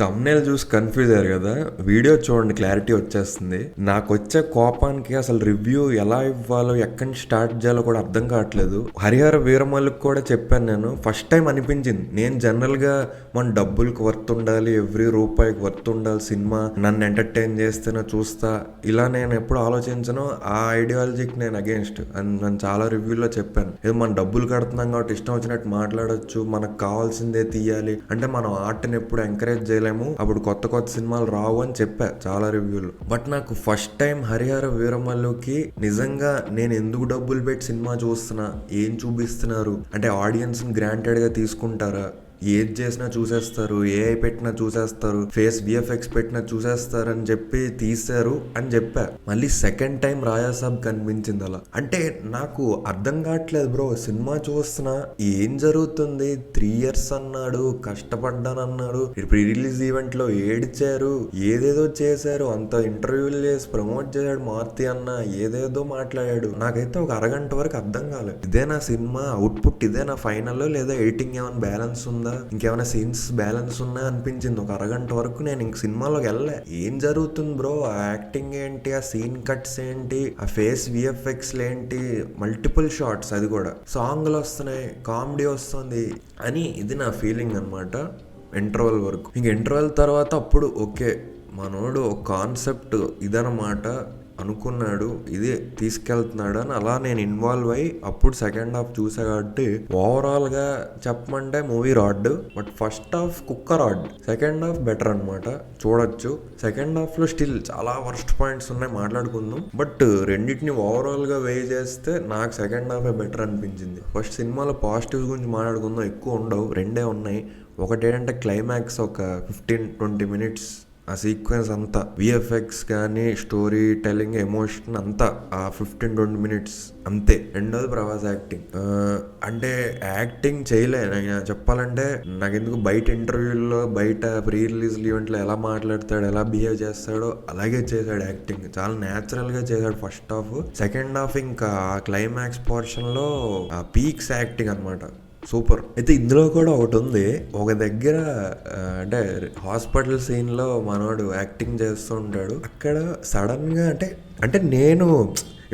Thumbnail చూసి confuse అయ్యారు కదా. వీడియో చూడండి, క్లారిటీ వచ్చేస్తుంది. నాకు వచ్చే కోపానికి అసలు రివ్యూ ఎలా ఇవ్వాలో, ఎక్కడి నుంచి స్టార్ట్ చేయాలో కూడా అర్థం కావట్లేదు. హరిహర వీరమల్లుకి కూడా చెప్పాను నేను. ఫస్ట్ టైం అనిపించింది, నేను జనరల్గా మన డబ్బులకు వర్త్ ఉండాలి, ఎవ్రీ రూపాయికి వర్త్ ఉండాలి, సినిమా నన్ను ఎంటర్టైన్ చేస్తేనే చూస్తా, ఇలా నేను ఎప్పుడు ఆలోచించను. ఆ ఐడియాలజీకి నేను అగేన్స్ట్ అని నేను చాలా రివ్యూలో చెప్పాను. ఏదో మన డబ్బులు కడుతున్నాం కాబట్టి ఇష్టం వచ్చినట్టు మాట్లాడొచ్చు, మనకు కావాల్సిందే తీయాలి అంటే మనం ఆర్ట్ని ఎప్పుడు ఎంకరేజ్ చేయలేము, అప్పుడు కొత్త కొత్త సినిమాలు రావు అని చెప్పా చాలా రివ్యూలు. బట్ నాకు ఫస్ట్ టైం హరిహర వీరమల్లుకి నిజంగా నేను ఎందుకు డబ్బులు పెట్టి సినిమా చూస్తున్నా, ఏం చూపిస్తున్నారు అంటే ఆడియన్స్ ని గ్రాంటెడ్ గా తీసుకుంటారా, ఏది చేసినా చూసేస్తారు, ఏఐ పెట్టినా చూసేస్తారు, ఫేస్ విఎఫ్ఎక్స్ పెట్టినా చూసేస్తారు అని చెప్పి తీశారు అని చెప్పా. మళ్ళీ సెకండ్ టైం రాయాసాబ్ కనిపించింది అలా. అంటే నాకు అర్థం కావట్లేదు బ్రో, సినిమా చూస్తున్నా ఏం జరుగుతుంది. 3 years అన్నాడు, కష్టపడ్డానన్నాడు, ప్రీ రిలీజ్ ఈవెంట్ లో ఏడ్చారు, ఏదేదో చేశారు, అంత ఇంటర్వ్యూలు చేసి ప్రమోట్ చేశాడు మారుతి అన్న, ఏదేదో మాట్లాడాడు. నాకైతే ఒక అరగంట వరకు అర్థం కాలేదు, ఇదే నా సినిమా అవుట్పుట్, ఇదే నా ఫైనల్, లేదా ఎడిటింగ్ ఏమైనా బ్యాలెన్స్ ఉందా, ఇంకేమైనా సీన్స్ బ్యాలెన్స్ ఉన్నాయా అనిపించింది. ఒక అరగంట వరకు నేను ఇంక సినిమాలోకి వెళ్ళలే. ఏం జరుగుతుంది బ్రో, ఆ యాక్టింగ్ ఏంటి, ఆ సీన్ కట్స్ ఏంటి, ఆ ఫేస్ విఎఫ్ఎక్స్ ఏంటి, మల్టిపుల్ షాట్స్, అది కూడా సాంగ్లు వస్తున్నాయి, కామెడీ వస్తుంది అని, ఇది నా ఫీలింగ్ అనమాట ఇంటర్వెల్ వరకు. ఇంక ఇంటర్వెల్ తర్వాత అప్పుడు ఓకే, మనోడు ఒక కాన్సెప్ట్ ఇదనమాట అనుకున్నాడు, ఇదే తీసుకెళ్తున్నాడు అని అలా నేను ఇన్వాల్వ్ అయ్యి అప్పుడు సెకండ్ హాఫ్ చూసా. కాబట్టి ఓవరాల్ గా చెప్పమంటే movie rod, but first half కుక్క రాడ్, సెకండ్ హాఫ్ బెటర్ అనమాట, చూడొచ్చు. సెకండ్ హాఫ్ లో స్టిల్ చాలా వర్స్ట్ పాయింట్స్ ఉన్నాయి, మాట్లాడుకుందాం. బట్ రెండింటిని ఓవరాల్ గా వే చేస్తే నాకు సెకండ్ హాఫ్ బెటర్ అనిపించింది. ఫస్ట్ సినిమాలో పాజిటివ్స్ గురించి మాట్లాడుకుందాం, ఎక్కువ ఉండవు, రెండే ఉన్నాయి. ఒకటి ఏంటంటే క్లైమాక్స్, ఒక 15-20 minutes ఆ సీక్వెన్స్ అంతా, విఎఫ్ఎక్స్ కానీ స్టోరీ టెల్లింగ్ ఎమోషన్ అంతా ఆ 15-20 minutes అంతే. రెండోది ప్రభాస్ యాక్టింగ్. అంటే యాక్టింగ్ చేయలే చెప్పాలంటే, నాకెందుకు బయట ఇంటర్వ్యూల్లో, బయట ప్రీ రిలీజ్ ఈవెంట్లో ఎలా మాట్లాడతాడు, ఎలా బిహేవ్ చేస్తాడో అలాగే చేశాడు యాక్టింగ్, చాలా న్యాచురల్ గా చేశాడు ఫస్ట్ హాఫ్. సెకండ్ హాఫ్ ఇంకా క్లైమాక్స్ పోర్షన్ లో పీక్స్ యాక్టింగ్ అనమాట, సూపర్. అయితే ఇందులో కూడా ఒకటి ఉంది, ఒక దగ్గర అంటే హాస్పిటల్ సీన్ లో మనోడు యాక్టింగ్ చేస్తూ ఉంటాడు. అక్కడ సడన్ గా అంటే నేను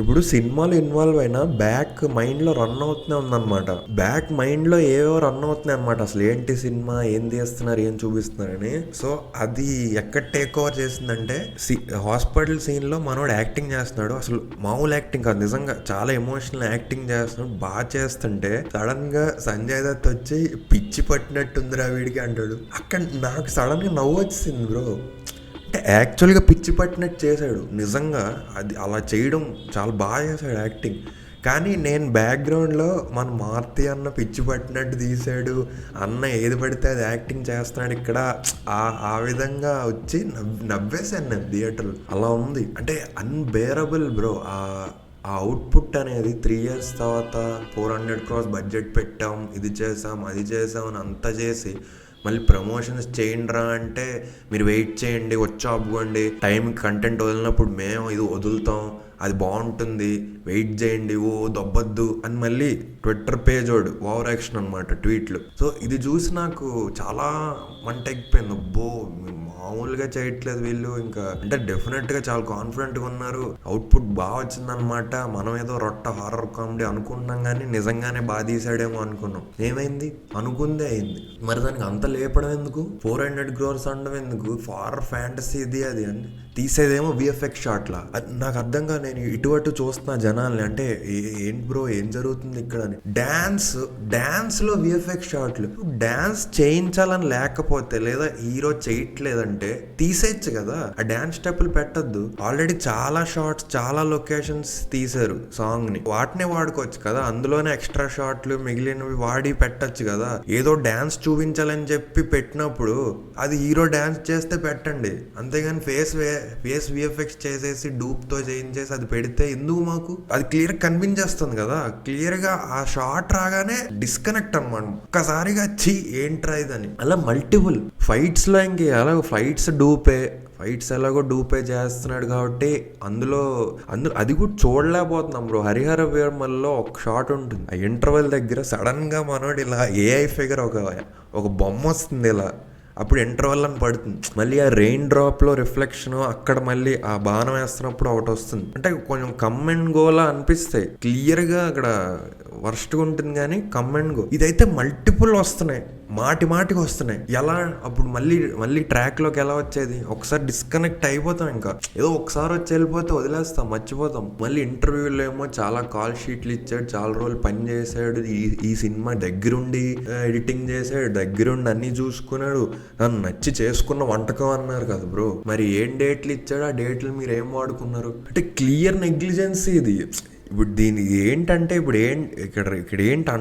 ఇప్పుడు సినిమాలో ఇన్వాల్వ్ అయినా బ్యాక్ మైండ్ లో రన్ అవుతూనే ఉందన్నమాట. బ్యాక్ మైండ్ లో ఏవో రన్ అవుతున్నాయి అనమాట, అసలు ఏంటి సినిమా, ఏం తీస్తున్నారు, ఏం చూపిస్తున్నారని. సో అది ఎక్కడ టేక్ ఓవర్ చేసిందంటే, హాస్పిటల్ సీన్ లో మనోడు యాక్టింగ్ చేస్తున్నాడు, అసలు మామూలు యాక్టింగ్ కాదు, నిజంగా చాలా ఎమోషనల్ యాక్టింగ్ చేస్తున్నాడు, బాగా చేస్తుంటే సడన్ గా సంజయ్ దత్ వచ్చి పిచ్చి పట్టినట్టుందిరా వీడికి అంటాడు. అక్కడ నాకు సడన్ గా నవ్వు వచ్చింది బ్రో. అంటే యాక్చువల్గా పిచ్చి పట్టినట్టు చేశాడు నిజంగా, అది అలా చేయడం చాలా బాగా చేశాడు యాక్టింగ్. కానీ నేను బ్యాక్గ్రౌండ్లో మన మారుతి అన్న పిచ్చి పట్టినట్టు తీసాడు, అన్న ఏది పడితే అది యాక్టింగ్ చేస్తున్నాడు ఇక్కడ, ఆ విధంగా వచ్చి నవ్వేశాను నేను థియేటర్లో. అలా ఉంది, అంటే అన్బేరబుల్ బ్రో. ఆ అవుట్పుట్ అనేది 3 years తర్వాత 400 crores బడ్జెట్ పెట్టాం, ఇది చేసాం, అది చేసాం అని అంతా చేసి మళ్ళీ ప్రమోషన్స్ చేయండిరా అంటే మీరు వెయిట్ చేయండి, వచ్చి ఆపుకోండి, టైంకి కంటెంట్ వదిలినప్పుడు మేము ఇది వదులుతాం, అది బాగుంటుంది, వెయిట్ చేయండి, ఓ దొబ్బద్దు అని మళ్ళీ ట్విట్టర్ పేజ్ వాడు ఓవర్ యాక్షన్ అనమాట, ట్వీట్లు. సో ఇది చూసి నాకు చాలా మంట ఎక్కిపోయింది, అబ్బో మామూలుగా చేయట్లేదు వీళ్ళు, ఇంకా అంటే డెఫినెట్ గా చాలా కాన్ఫిడెంట్ గా ఉన్నారు, అవుట్పుట్ బాగా వచ్చిందనమాట. మనం ఏదో రొట్ట హారర్ కామెడీ అనుకుంటున్నాం కానీ నిజంగానే బాగా తీసాడేమో అనుకున్నాం. ఏమైంది, అనుకుందే అయింది. మరి దానికి అంత లేపడం ఎందుకు, 400 crores అనడం ఎందుకు, ఫార్ ఫ్యాంటసీ ఇది అది అని తీసేదేమో విఎఫ్ఎక్స్ షాట్లా. నాకు అర్థం కాదు, నేను ఇటు చూస్తున్నా జనాల్ని, అంటే ఏంటి బ్రో ఏం జరుగుతుంది ఇక్కడ అని. డాన్స్ లో విఎఫ్ఎక్స్ షాట్లు, డాన్స్ చేయించాలని లేకపోతే, లేదా హీరో చేయట్లేదంటే తీసేయచ్చు కదా, ఆ డాన్స్ స్టెప్పులు పెట్టద్దు. ఆల్రెడీ చాలా షార్ట్స్, చాలా లొకేషన్స్ తీసారు సాంగ్ ని, వాటినే వాడుకోవచ్చు కదా, అందులోనే ఎక్స్ట్రా షాట్లు మిగిలినవి వాడి పెట్టచ్చు కదా. ఏదో డాన్స్ చూపించాలని చెప్పి పెట్టినప్పుడు అది హీరో డాన్స్ చేస్తే పెట్టండి, అంతేగాని ఫేస్ విఎఫ్ఎక్స్ చేసేసి డూప్ తో చేయించేసి అది పెడితే ఎందుకు, మాకు అది క్లియర్ కనిపించేస్తుంది కదా. క్లియర్ గా ఆ షాట్ రాగానే డిస్కనెక్ట్ అనమాట, ఒక్కసారిగా ఛీ ఏంట్రా ఇదని. అలా మల్టిపుల్ ఫైట్స్ లో ఇంక అలా ఫైట్స్ ఎలాగో డూపే చేస్తున్నాడు కాబట్టి అందులో అది కూడా చూడలేకపోతున్నాం బ్రో. హరిహర వీరమల్లో ఒక షాట్ ఉంటుంది, ఆ ఇంటర్వెల్ దగ్గర సడన్ గా మనోడు ఇలా ఏఐ ఫిగర్ ఒక బొమ్మ వస్తుంది ఇలా, అప్పుడు ఇంటర్వెల్ అని పడుతుంది. మళ్ళీ ఆ రెయిన్ డ్రాప్ లో రిఫ్లెక్షన్ అక్కడ మళ్ళీ ఆ బాణం వేస్తున్నప్పుడు ఒకటి వస్తుంది. అంటే కొంచెం కమ్ అండ్ గోలా అనిపిస్తాయి. క్లియర్ గా అక్కడ వర్స్ట్ గా ఉంటుంది కానీ కమ్ అండ్ గో. ఇదైతే మల్టిపుల్ వస్తున్నాయి, మాటికి వస్తున్నాయి. ఎలా అప్పుడు మళ్ళీ ట్రాక్ లోకి ఎలా వచ్చేది? ఒకసారి డిస్కనెక్ట్ అయిపోతాం. ఇంకా ఏదో ఒకసారి వచ్చి వెళ్ళిపోతే వదిలేస్తాం, మర్చిపోతాం. మళ్ళీ ఇంటర్వ్యూలో ఏమో చాలా కాల్ షీట్లు ఇచ్చాడు, చాలా రోజులు పని చేశాడు, ఈ సినిమా దగ్గరుండి ఎడిటింగ్ చేశాడు, దగ్గరుండి అన్ని చూసుకున్నాడు, నన్ను నచ్చి చేసుకున్న వంటకం అన్నారు కదా బ్రో. మరి ఏం డేట్లు ఇచ్చాడు, ఆ డేట్లు మీరు ఏం వాడుకున్నారు? అంటే క్లియర్ నెగ్లిజెన్సీ ఇది. ఇప్పుడు దీని ఏంటంటే ఇప్పుడు ఇక్కడ ఏంటి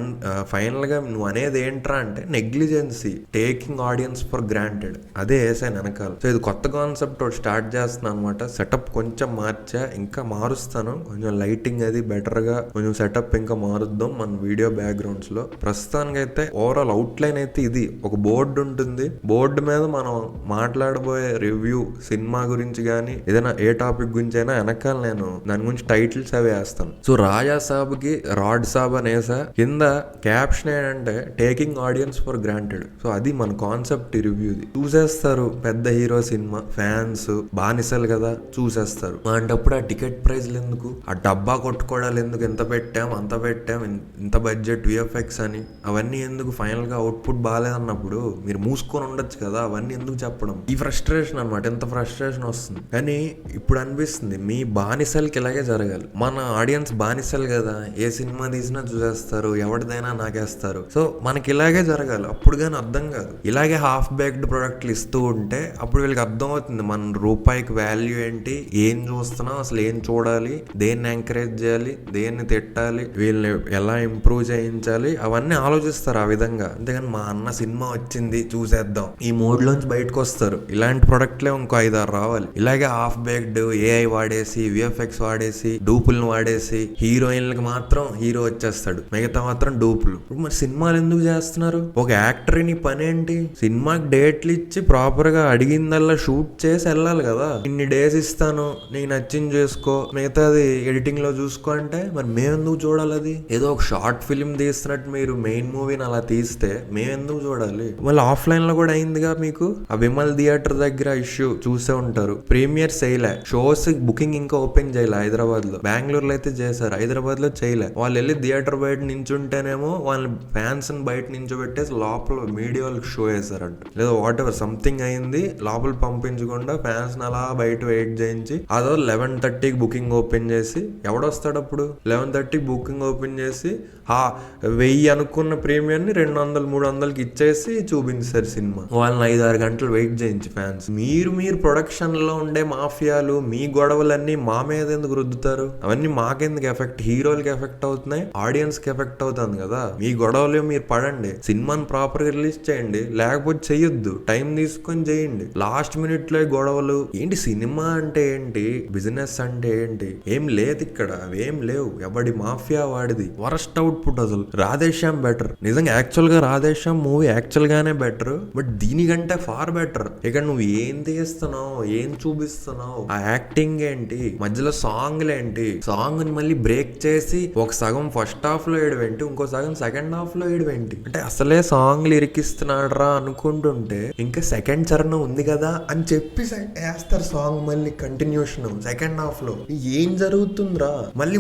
ఫైనల్ గా నువ్వు అనేది ఏంట్రా అంటే negligence, taking audience for granted. అదే వేసాను వెనకాల. సో ఇది కొత్త కాన్సెప్ట్ ఒకటి స్టార్ట్ చేస్తున్నాను అనమాట. సెటప్ కొంచెం మార్చా, ఇంకా మారుస్తాను. కొంచెం లైటింగ్ అది బెటర్ గా కొంచెం సెటప్ ఇంకా మారుద్దాం మన వీడియో బ్యాక్గ్రౌండ్స్ లో. ప్రస్తుతానికి అయితే ఓవరాల్ అవుట్లైన్ అయితే ఇది. ఒక బోర్డు ఉంటుంది, బోర్డు మీద మనం మాట్లాడబోయే రివ్యూ సినిమా గురించి కానీ ఏదైనా ఏ టాపిక్ గురించి అయినా వెనకాల నేను దాని గురించి టైటిల్స్ అవి వేస్తాను. సో రాజా సాబ్కి రాడ్ సాబ్ అనేసా, కింద క్యాప్షన్ ఏంటంటే taking audience for granted. So అది మన కాన్సెప్ట్ రివ్యూది. చూసేస్తారు, పెద్ద హీరో సినిమా, ఫ్యాన్స్ బానిసలు కదా, చూసేస్తారు. అలాంటప్పుడు ఆ టికెట్ ప్రైజ్లు ఎందుకు, ఆ డబ్బా కొట్టుకోవడాలు ఎందుకు, ఎంత పెట్టాం అంత పెట్టాం, ఇంత బడ్జెట్ విఎఫ్ఎక్స్ అని అవన్నీ ఎందుకు? ఫైనల్ గా అవుట్పుట్ బాగాలేదన్నప్పుడు మీరు మూసుకొని ఉండొచ్చు కదా, అవన్నీ ఎందుకు చెప్పడం? ఈ ఫ్రస్ట్రేషన్ అనమాట, ఎంత ఫ్రస్ట్రేషన్ వస్తుంది. కానీ ఇప్పుడు అనిపిస్తుంది మీ బానిసలకి ఇలాగే జరగాలి. మన ఆడియన్స్ బానిసలు కదా, ఏ సినిమా తీసినా చూసేస్తారు, ఎవరిదైనా నాకేస్తారు. సో మనకి ఇలాగే జరగాలి. అప్పుడు కానీ అర్థం కాదు. ఇలాగే హాఫ్ బేక్డ్ ప్రొడక్ట్లు ఇస్తూ ఉంటే అప్పుడు వీళ్ళకి అర్థం అవుతుంది మన రూపాయికి వాల్యూ ఏంటి, ఏం చూస్తున్నాం, అసలు ఏం చూడాలి, దేన్ని ఎంకరేజ్ చేయాలి, దేన్ని తిట్టాలి, వీళ్ళని ఎలా ఇంప్రూవ్ చేయించాలి, అవన్నీ ఆలోచిస్తారు ఆ విధంగా. అంతేగాని మా అన్న సినిమా వచ్చింది చూసేద్దాం ఈ మోడ్ లోంచి బయటకు వస్తారు. ఇలాంటి ప్రొడక్ట్లే ఇంకో 5-6 రావాలి. ఇలాగే హాఫ్ బేక్డ్ ఏఐ వాడేసి విఎఫ్ఎక్స్ వాడేసి డూపుల్ని వాడేసి హీరోయిన్లకి మాత్రం హీరో వచ్చేస్తాడు, మిగతా మాత్రం డూపులు. ఇప్పుడు మరి సినిమాలు ఎందుకు చేస్తున్నారు? ఒక యాక్టర్ నీ పని ఏంటి? సినిమాకి డేట్లు ఇచ్చి ప్రాపర్ గా అడిగిందల్లా షూట్ చేసి వెళ్ళాలి కదా. ఇన్ని డేస్ ఇస్తాను, నీకు నచ్చింది చేసుకో, మిగతాది ఎడిటింగ్ లో చూసుకో అంటే మరి మేమెందుకు చూడాలి? అది ఏదో ఒక షార్ట్ ఫిల్మ్ తీస్తున్నట్టు మీరు మెయిన్ మూవీని అలా తీస్తే మేమెందుకు చూడాలి? మళ్ళీ ఆఫ్లైన్ లో కూడా అయిందిగా మీకు. ఆ విమల్ థియేటర్ దగ్గర ఇష్యూ చూసే ఉంటారు. ప్రీమియర్ చేయలే, షోస్ బుకింగ్ ఇంకా ఓపెన్ చేయలే హైదరాబాద్ లో. బెంగళూరులో అయితే చేశారు, హైదరాబాద్ లో చేయలే. వాళ్ళు వెళ్ళి థియేటర్ బయట నించుంటేనేమో వాళ్ళ ఫ్యాన్స్ బయట నించోబెట్టేసి లోపల మీడియా వాళ్ళకి షో వేశారంట, లేదా వాట్ ఎవర్ సంథింగ్ అయింది. లోపల పంపించకుండా ఫ్యాన్స్ అలా బయట వెయిట్ చేయించి అదో 11:30కి బుకింగ్ ఓపెన్ చేసి, ఎవడొస్తాడు అప్పుడు? 11:30కి బుకింగ్ ఓపెన్ చేసి 1000 అనుకున్న ప్రీమియర్ ని 200-300కి ఇచ్చేసి చూపించారు సినిమా. వాళ్ళని 5-6 గంటలు వెయిట్ చేయించి ఫ్యాన్స్. మీరు ప్రొడక్షన్ లో ఉండే మాఫియాలు, మీ గొడవలన్నీ మా మీద ఎందుకు రుద్దుతారు? అవన్నీ మాకెందుకు ఎఫెక్ట్? హీరోలకి ఎఫెక్ట్ అవుతున్నాయి, ఆడియన్స్ కి ఎఫెక్ట్ అవుతుంది కదా. మీ గొడవలు మీరు పడండి, సినిమాని ప్రాపర్ గా రిలీజ్ చేయండి, లేకపోతే చెయ్యొద్దు, టైం తీసుకొని చేయండి. లాస్ట్ మినిట్ లో గొడవలు ఏంటి? సినిమా అంటే ఏంటి, బిజినెస్ అంటే ఏంటి? ఏం లేదు ఇక్కడ, అవేం లేవు. ఎవడి మాఫియా వాడిది. వరస్ట్ అవుట్పుట్ అసలు. రాధేశ్యామ్ బెటర్, నిజంగా యాక్చువల్ గా రాధేశ్యామ్ మూవీ యాక్చువల్ గానే బెటర్, బట్ దీనికంటే ఫార్ బెటర్. ఇక్కడ నువ్వు ఏం తీస్తున్నావు, ఏం చూపిస్తున్నావు, ఆ యాక్టింగ్ ఏంటి, మధ్యలో సాంగ్లేంటి, సాంగ్ ని మళ్ళీ బ్రేక్ చేసి ఒక సగం ఫస్ట్ హాఫ్ లో ఏడువేంటి, ఇంకో సగం సెకండ్ హాఫ్ లో ఏడువేంటి? అంటే అసలే సాంగ్లు ఇరికిస్తున్నాడు రా అనుకుంటుంటే ఇంకా సెకండ్ చరణం ఉంది కదా అని చెప్పి వేస్తారు సాంగ్ మళ్ళీ కంటిన్యూషన్ సెకండ్ హాఫ్ లో. ఏం జరుగుతుందిరా? మళ్ళీ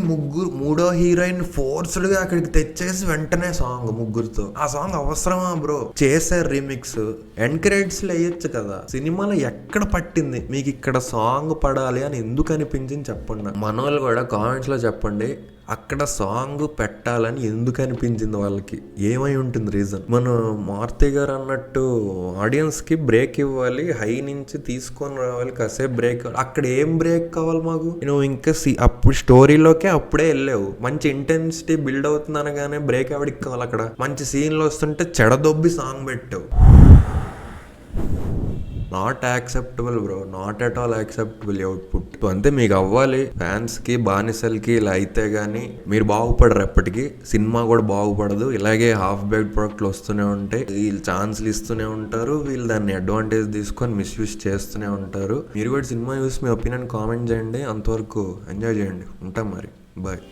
మూడో హీరోయిన్ ఫోర్స్డ్ గా అక్కడికి తెచ్చేసి వెంటనే సాంగ్ ముగ్గురుతో. ఆ సాంగ్ అవసరమా బ్రో? చేశారు రీమిక్స్, ఎండ్ క్రెడిట్స్ లో వేయచ్చు కదా. సినిమాలో ఎక్కడ పట్టింది మీకు ఇక్కడ సాంగ్ పడాలి అని ఎందుకు అనిపించింది చెప్పండి. మనోళ్ళు కూడా కామెంట్స్ లో చెప్పండి, అక్కడ సాంగ్ పెట్టాలని ఎందుకు అనిపించింది వాళ్ళకి, ఏమై ఉంటుంది రీజన్. మన మారుతి గారు అన్నట్టు ఆడియన్స్ కి బ్రేక్ ఇవ్వాలి, హై నుంచి తీసుకొని రావాలి, కాసేపు బ్రేక్. అక్కడ ఏం బ్రేక్ కావాలి మాకు? నువ్వు ఇంకా అప్పుడు స్టోరీలోకే అప్పుడే వెళ్ళావు, మంచి ఇంటెన్సిటీ బిల్డ్ అవుతుంది అనగానే బ్రేక్ ఎవడికి కావాలి? అక్కడ మంచి సీన్లు వస్తుంటే చెడదొబ్బి సాంగ్ పెట్టావు. Not acceptable bro, not at all acceptable output. అంతే మీకు అవ్వాలి, ఫ్యాన్స్ కి బానిసలకి ఇలా అయితే గానీ మీరు బాగుపడరు. ఎప్పటికీ సినిమా కూడా బాగుపడదు. ఇలాగే హాఫ్ బేక్డ్ ప్రొడక్ట్లు వస్తూనే ఉంటాయి, వీళ్ళు ఛాన్స్లు ఇస్తూనే ఉంటారు, వీళ్ళు దాన్ని అడ్వాంటేజ్ తీసుకొని మిస్యూజ్ చేస్తూనే ఉంటారు. మీరు కూడా సినిమా చూసి మీ ఒపీనియన్ కామెంట్ చేయండి. అంతవరకు ఎంజాయ్ చేయండి. ఉంటాం మరి, బాయ్.